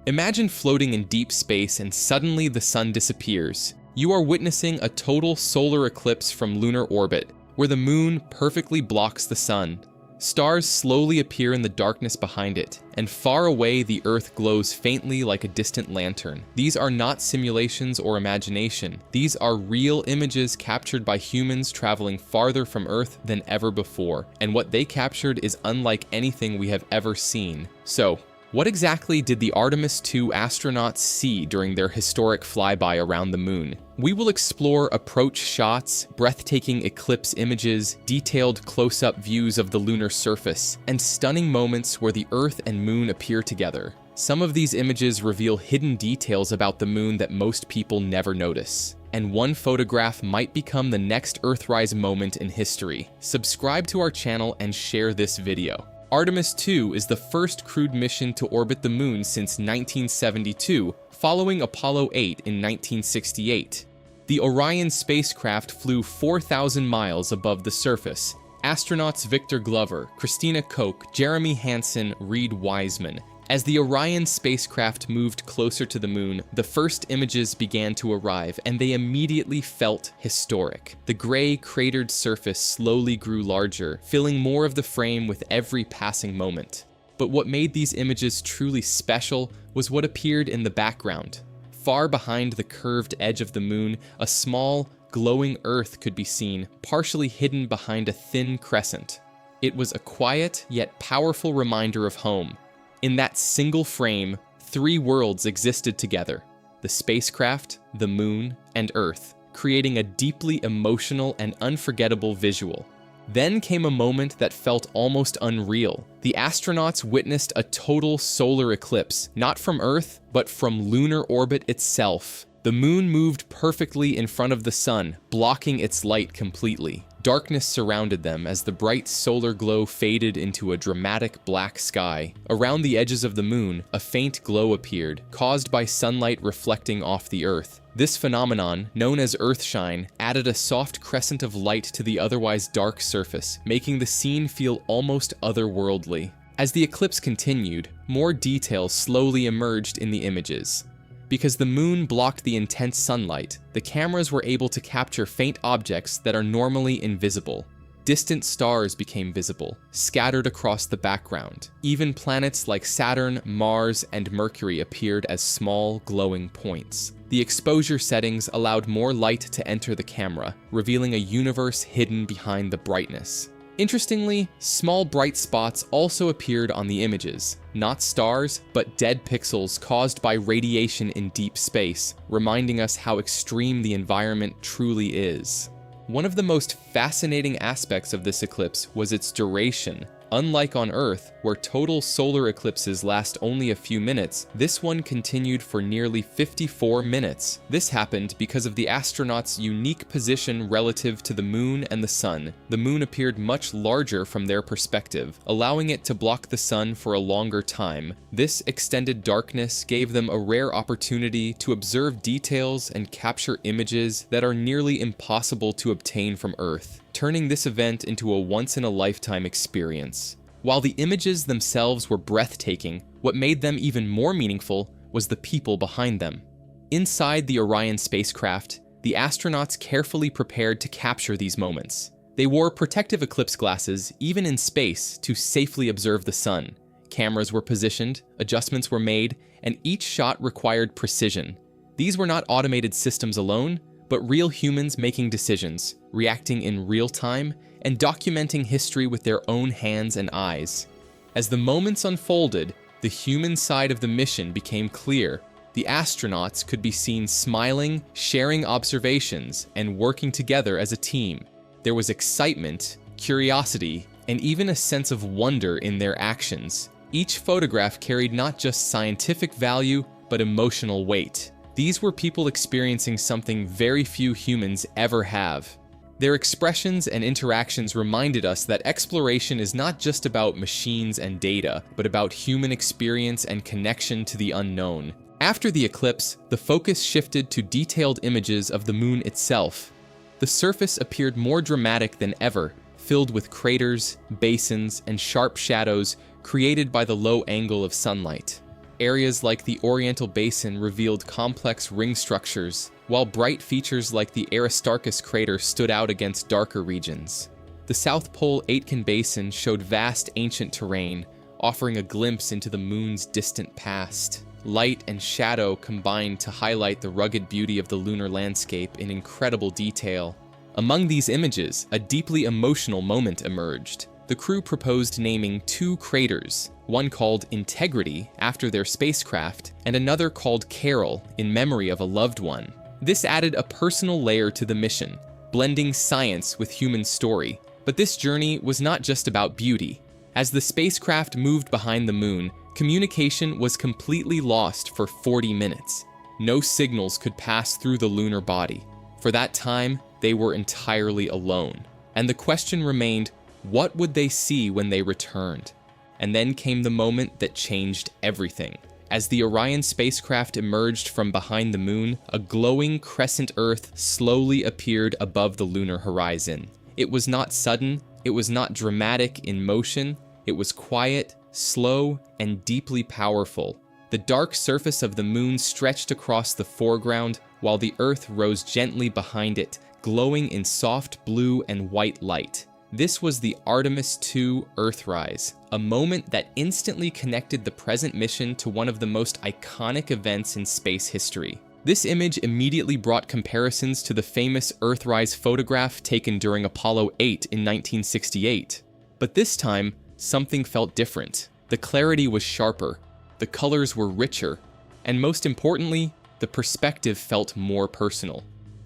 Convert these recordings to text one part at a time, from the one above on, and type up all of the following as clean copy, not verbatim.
Imagine floating in deep space and suddenly the sun disappears. You are witnessing a total solar eclipse from lunar orbit, where the moon perfectly blocks the sun. Stars slowly appear in the darkness behind it, and far away the Earth glows faintly like a distant lantern. These are not simulations or imagination. These are real images captured by humans traveling farther from Earth than ever before, and what they captured is unlike anything we have ever seen. So, what exactly did the Artemis II astronauts see during their historic flyby around the moon? We will explore approach shots, breathtaking eclipse images, detailed close-up views of the lunar surface, and stunning moments where the Earth and moon appear together. Some of these images reveal hidden details about the moon that most people never notice. And one photograph might become the next Earthrise moment in history. Subscribe to our channel and share this video. Artemis II is the first crewed mission to orbit the moon since 1972, following Apollo 8 in 1968. The Orion spacecraft flew 4,000 miles above the surface. Astronauts Victor Glover, Christina Koch, Jeremy Hansen, Reed Wiseman. As the Orion spacecraft moved closer to the moon, the first images began to arrive, and they immediately felt historic. The gray, cratered surface slowly grew larger, filling more of the frame with every passing moment. But what made these images truly special was what appeared in the background. Far behind the curved edge of the moon, a small, glowing Earth could be seen, partially hidden behind a thin crescent. It was a quiet, yet powerful reminder of home. In that single frame, three worlds existed together: the spacecraft, the moon, and Earth, creating a deeply emotional and unforgettable visual. Then came a moment that felt almost unreal. The astronauts witnessed a total solar eclipse, not from Earth, but from lunar orbit itself. The moon moved perfectly in front of the sun, blocking its light completely. Darkness surrounded them as the bright solar glow faded into a dramatic black sky. Around the edges of the moon, a faint glow appeared, caused by sunlight reflecting off the Earth. This phenomenon, known as Earthshine, added a soft crescent of light to the otherwise dark surface, making the scene feel almost otherworldly. As the eclipse continued, more details slowly emerged in the images. Because the moon blocked the intense sunlight, the cameras were able to capture faint objects that are normally invisible. Distant stars became visible, scattered across the background. Even planets like Saturn, Mars, and Mercury appeared as small, glowing points. The exposure settings allowed more light to enter the camera, revealing a universe hidden behind the brightness. Interestingly, small bright spots also appeared on the images. Not stars, but dead pixels caused by radiation in deep space, reminding us how extreme the environment truly is. One of the most fascinating aspects of this eclipse was its duration. Unlike on Earth, where total solar eclipses last only a few minutes, this one continued for nearly 54 minutes. This happened because of the astronauts' unique position relative to the moon and the sun. The moon appeared much larger from their perspective, allowing it to block the sun for a longer time. This extended darkness gave them a rare opportunity to observe details and capture images that are nearly impossible to obtain from Earth, turning this event into a once-in-a-lifetime experience. While the images themselves were breathtaking, what made them even more meaningful was the people behind them. Inside the Orion spacecraft, the astronauts carefully prepared to capture these moments. They wore protective eclipse glasses, even in space, to safely observe the sun. Cameras were positioned, adjustments were made, and each shot required precision. These were not automated systems alone, but real humans making decisions, reacting in real time, and documenting history with their own hands and eyes. As the moments unfolded, the human side of the mission became clear. The astronauts could be seen smiling, sharing observations, and working together as a team. There was excitement, curiosity, and even a sense of wonder in their actions. Each photograph carried not just scientific value, but emotional weight. These were people experiencing something very few humans ever have. Their expressions and interactions reminded us that exploration is not just about machines and data, but about human experience and connection to the unknown. After the eclipse, the focus shifted to detailed images of the moon itself. The surface appeared more dramatic than ever, filled with craters, basins, and sharp shadows created by the low angle of sunlight. areas like the Oriental Basin revealed complex ring structures, while bright features like the Aristarchus crater stood out against darker regions. The South Pole Aitken Basin showed vast ancient terrain, offering a glimpse into the moon's distant past. Light and shadow combined to highlight the rugged beauty of the lunar landscape in incredible detail. Among these images, a deeply emotional moment emerged. The crew proposed naming two craters, one called Integrity after their spacecraft, and another called Carol in memory of a loved one. This added a personal layer to the mission, blending science with human story. But this journey was not just about beauty. As the spacecraft moved behind the moon, communication was completely lost for 40 minutes. No signals could pass through the lunar body. For that time, they were entirely alone. And the question remained, what would they see when they returned? And then came the moment that changed everything. As the Orion spacecraft emerged from behind the moon, a glowing crescent Earth slowly appeared above the lunar horizon. It was not sudden, it was not dramatic in motion, it was quiet, slow, and deeply powerful. The dark surface of the moon stretched across the foreground, while the Earth rose gently behind it, glowing in soft blue and white light. This was the Artemis II Earthrise, a moment that instantly connected the present mission to one of the most iconic events in space history. This image immediately brought comparisons to the famous Earthrise photograph taken during Apollo 8 in 1968. But this time, something felt different. The clarity was sharper, the colors were richer, and most importantly, the perspective felt more personal.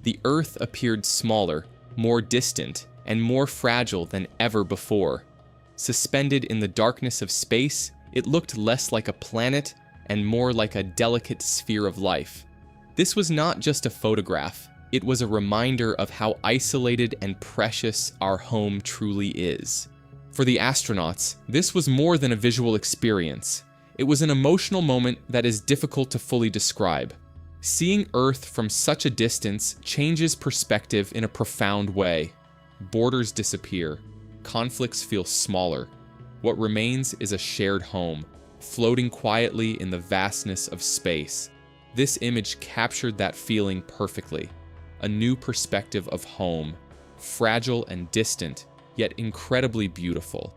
The Earth appeared smaller, more distant, and more fragile than ever before. Suspended in the darkness of space, it looked less like a planet and more like a delicate sphere of life. This was not just a photograph, it was a reminder of how isolated and precious our home truly is. For the astronauts, this was more than a visual experience. It was an emotional moment that is difficult to fully describe. Seeing Earth from such a distance changes perspective in a profound way. Borders disappear, conflicts feel smaller. What remains is a shared home, floating quietly in the vastness of space. This image captured that feeling perfectly. A new perspective of home, fragile and distant, yet incredibly beautiful.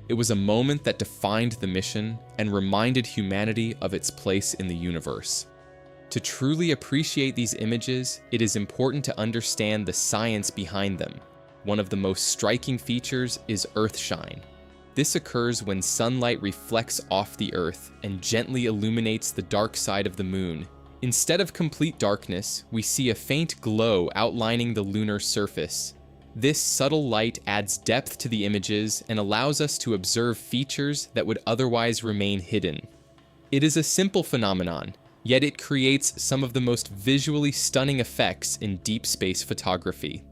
It was a moment that defined the mission and reminded humanity of its place in the universe. To truly appreciate these images, it is important to understand the science behind them. One of the most striking features is Earthshine. This occurs when sunlight reflects off the Earth and gently illuminates the dark side of the moon. Instead of complete darkness, we see a faint glow outlining the lunar surface. This subtle light adds depth to the images and allows us to observe features that would otherwise remain hidden. It is a simple phenomenon, yet it creates some of the most visually stunning effects in deep space photography.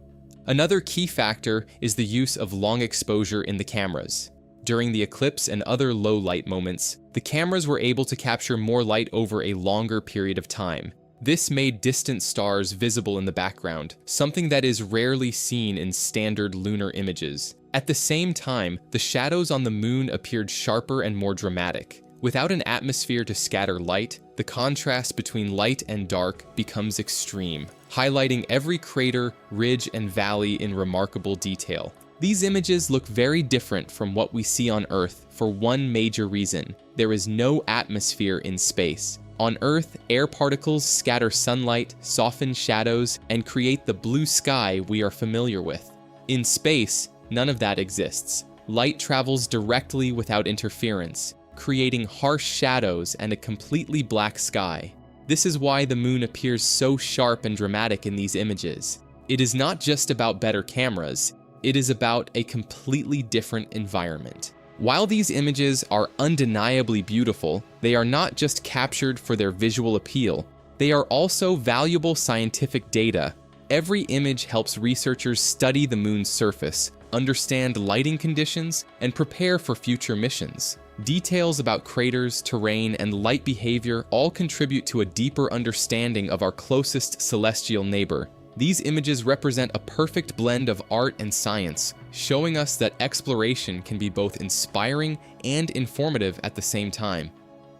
Another key factor is the use of long exposure in the cameras. During the eclipse and other low light moments, the cameras were able to capture more light over a longer period of time. This made distant stars visible in the background, something that is rarely seen in standard lunar images. At the same time, the shadows on the moon appeared sharper and more dramatic. Without an atmosphere to scatter light, the contrast between light and dark becomes extreme, highlighting every crater, ridge, and valley in remarkable detail. These images look very different from what we see on Earth for one major reason: there is no atmosphere in space. On Earth, air particles scatter sunlight, soften shadows, and create the blue sky we are familiar with. In space, none of that exists. Light travels directly without interference, creating harsh shadows and a completely black sky. This is why the moon appears so sharp and dramatic in these images. It is not just about better cameras, it is about a completely different environment. While these images are undeniably beautiful, they are not just captured for their visual appeal, they are also valuable scientific data. Every image helps researchers study the moon's surface, understand lighting conditions, and prepare for future missions. Details about craters, terrain, and light behavior all contribute to a deeper understanding of our closest celestial neighbor. These images represent a perfect blend of art and science, showing us that exploration can be both inspiring and informative at the same time.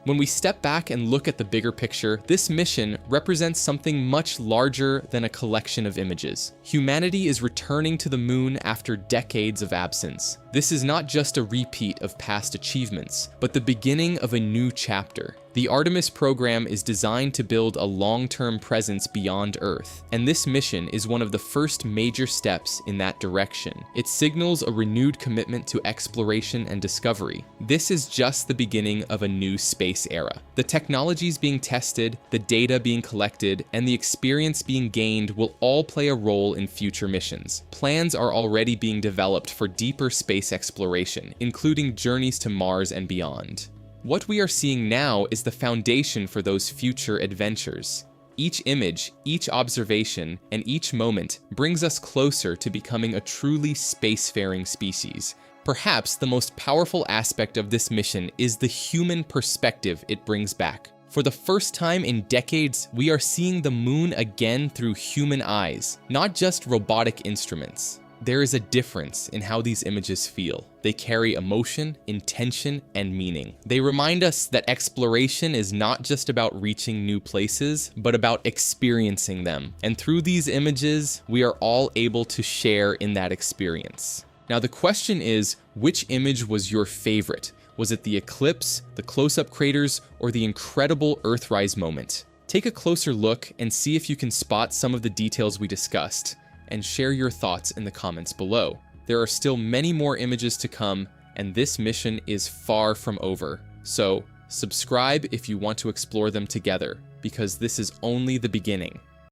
When we step back and look at the bigger picture, this mission represents something much larger than a collection of images. Humanity is returning to the moon after decades of absence. This is not just a repeat of past achievements, but the beginning of a new chapter. The Artemis program is designed to build a long-term presence beyond Earth, and this mission is one of the first major steps in that direction. It signals a renewed commitment to exploration and discovery. This is just the beginning of a new space era. The technologies being tested, the data being collected, and the experience being gained will all play a role in future missions. Plans are already being developed for deeper space exploration, including journeys to Mars and beyond. What we are seeing now is the foundation for those future adventures. Each image, each observation, and each moment brings us closer to becoming a truly spacefaring species. Perhaps the most powerful aspect of this mission is the human perspective it brings back. For the first time in decades, we are seeing the moon again through human eyes, not just robotic instruments. There is a difference in how these images feel. They carry emotion, intention, and meaning. They remind us that exploration is not just about reaching new places, but about experiencing them. And through these images, we are all able to share in that experience. Now the question is, which image was your favorite? Was it the eclipse, the close-up craters, or the incredible Earthrise moment? Take a closer look and see if you can spot some of the details we discussed, and share your thoughts in the comments below. There are still many more images to come, and this mission is far from over. So, subscribe if you want to explore them together, because this is only the beginning.